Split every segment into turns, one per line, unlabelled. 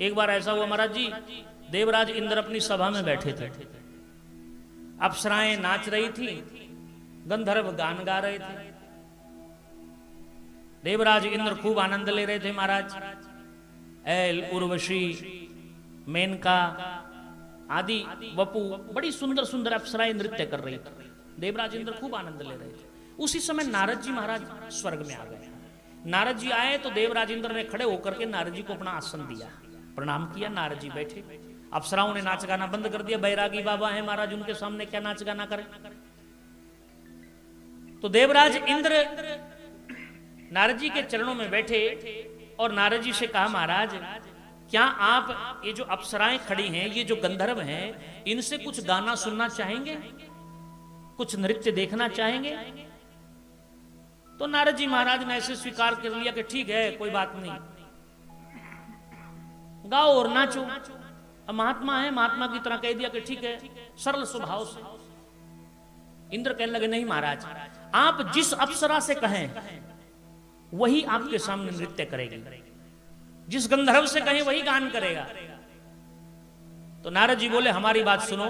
एक बार ऐसा हुआ महाराज जी, देवराज इंद्र अपनी सभा में बैठे थे, अप्सराएं नाच रही थी, गंधर्व गान गा रहे थे, देवराज इंद्र खूब आनंद ले रहे थे महाराज। ऐल, उर्वशी, मेनका आदि वपु बड़ी सुंदर सुंदर अप्सराएं नृत्य कर रही थी, देवराज इंद्र खूब आनंद ले रहे थे। उसी समय नारद जी महाराज स्वर्ग में आ गए। नारद जी आए तो देवराज इंद्र ने खड़े होकर के नारद जी को अपना आसन दिया, प्रणाम किया, नारद जी बैठे। अप्सराओं ने नाच गाना बंद कर दिया, बैरागी बाबा है महाराज, उनके सामने क्या नाच गाना करें। तो देवराज इंद्र नारद जी के चरणों में बैठे और नारद जी से कहा, महाराज क्या आप ये जो अप्सराएं खड़ी हैं, ये जो गंधर्व हैं, इनसे कुछ गाना सुनना चाहेंगे, कुछ नृत्य देखना चाहेंगे? तो नारद जी महाराज ने ऐसे स्वीकार कर लिया कि ठीक है, कोई बात नहीं, गाओ और नाचो। अब महात्मा है, महात्मा की तरह कह दिया कि ठीक है, सरल स्वभाव से। इंद्र कहने लगे, नहीं महाराज, आप जिस अप्सरा से कहें वही आपके सामने नृत्य करेगी, जिस गंधर्व से कहें वही गान करेगा। तो नारद जी बोले, हमारी बात सुनो,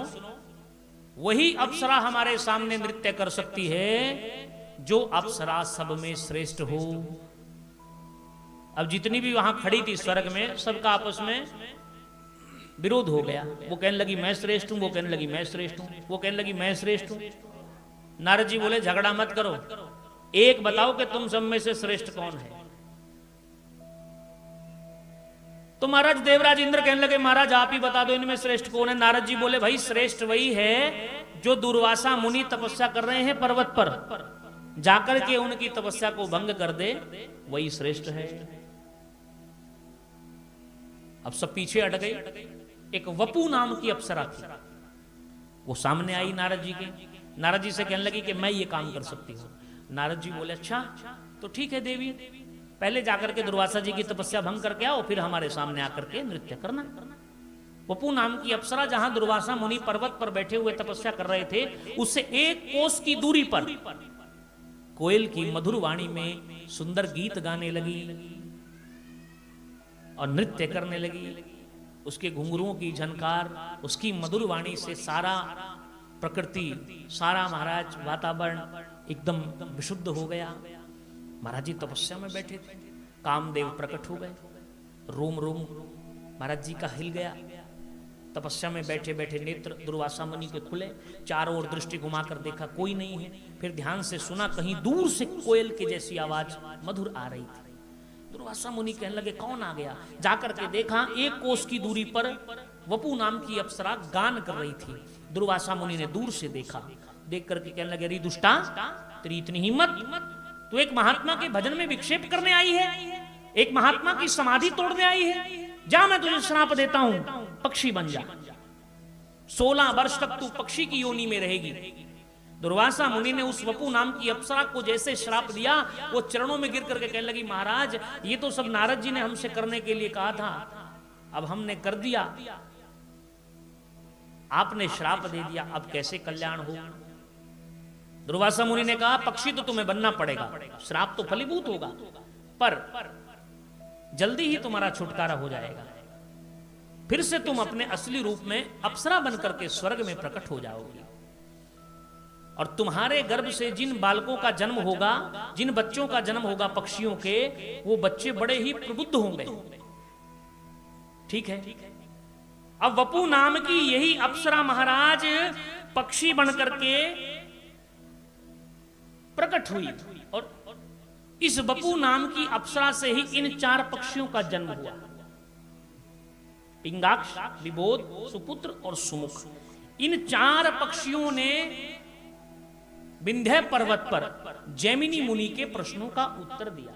वही अप्सरा हमारे सामने नृत्य कर सकती है जो अप्सरा सब में श्रेष्ठ हो। अब जितनी भी वहां खड़ी थी स्वर्ग में, सबका आपस में विरोध हो गया। वो कहने लगी मैं श्रेष्ठ हूं, वो कहने लगी मैं श्रेष्ठ हूं, वो कहने लगी मैं श्रेष्ठ हूं। नारद जी बोले, झगड़ा मत करो, एक बताओ कि तुम सब में से श्रेष्ठ कौन है। तो महाराज देवराज इंद्र कहने लगे, महाराज आप ही बता दो इनमें श्रेष्ठ कौन है। नारद जी बोले, भाई श्रेष्ठ वही है जो दुर्वासा मुनि तपस्या कर रहे हैं पर्वत पर, जाकर के उनकी तपस्या को भंग कर दे, वही श्रेष्ठ है। अब सब पीछे हट गए। एक वपु नाम की अप्सरा थी, वो सामने आई नारद जी के। नारद जी से कहने लगी कि मैं ये काम कर सकती हूँ। नारद जी बोले, अच्छा तो ठीक है देवी, पहले जाकर के दुर्वासा जी की तपस्या भंग करके आओ, फिर हमारे सामने आकर के नृत्य करना। वपु नाम की अप्सरा जहां दुर्वासा मुनि पर्वत पर बैठे हुए तपस्या कर रहे थे, उससे एक कोस की दूरी पर कोयल की मधुर वाणी में सुंदर गीत गाने लगी और नृत्य करने लगी। उसके घुंघरुओं की झनकार, उसकी मधुर वाणी से सारा प्रकृति, सारा महाराज वातावरण एकदम विशुद्ध हो गया। महाराज जी तपस्या में बैठे थे, कामदेव प्रकट हो गए, रोम रोम महाराज जी का हिल गया। तपस्या में बैठे बैठे नेत्र दुर्वासा मुनि के खुले, चारों ओर दृष्टि घुमाकर देखा, कोई नहीं है। फिर ध्यान से सुना, कहीं दूर से कोयल के जैसी आवाज मधुर आ रही थी। दुर्वासा मुनि कहने लगे, कौन आ गया? जाकर के देखा, एक कोस की दूरी पर वपु नाम की अप्सरा गान कर रही थी। दुर्वासा मुनि ने दूर से देखा, देख करके कहने लगे, री दुष्टा, तेरी इतनी हिम्मत, तू एक महात्मा के भजन में विक्षेप करने आई है, एक महात्मा की समाधि तोड़ने आई है। जा, मैं तुझे श्राप देता हूं, पक्षी बन जा, 16 वर्ष तक तू पक्षी की योनि में रहेगी। दुर्वासा मुनि ने उस वपु नाम की अप्सरा को जैसे श्राप दिया, वो चरणों में गिर करके कहने लगी, महाराज ये तो सब नारद जी ने हमसे करने के लिए कहा था, अब हमने कर दिया, आपने श्राप दे दिया, अब कैसे कल्याण हो। दुर्वासा मुनि ने कहा, पक्षी तो तुम्हें बनना पड़ेगा, श्राप तो फलीभूत होगा, पर जल्दी ही तुम्हारा छुटकारा हो जाएगा, फिर से तुम अपने असली रूप में अप्सरा बनकर के स्वर्ग में प्रकट हो जाओगी, और तुम्हारे गर्भ से जिन बालकों का जन्म होगा, जिन बच्चों का जन्म होगा पक्षियों के, वो बच्चे बड़े ही प्रबुद्ध होंगे। ठीक है। अब वपु नाम की यही अप्सरा महाराज पक्षी बनकर के प्रकट हुई, और इस वपु नाम की अप्सरा से ही इन 4 पक्षियों का जन्म हुआ, पिंगाक्ष, विबोध, सुपुत्र और सुमुख। इन 4 पक्षियों ने विंध्य पर्वत पर जैमिनी मुनि के प्रश्नों का उत्तर दिया।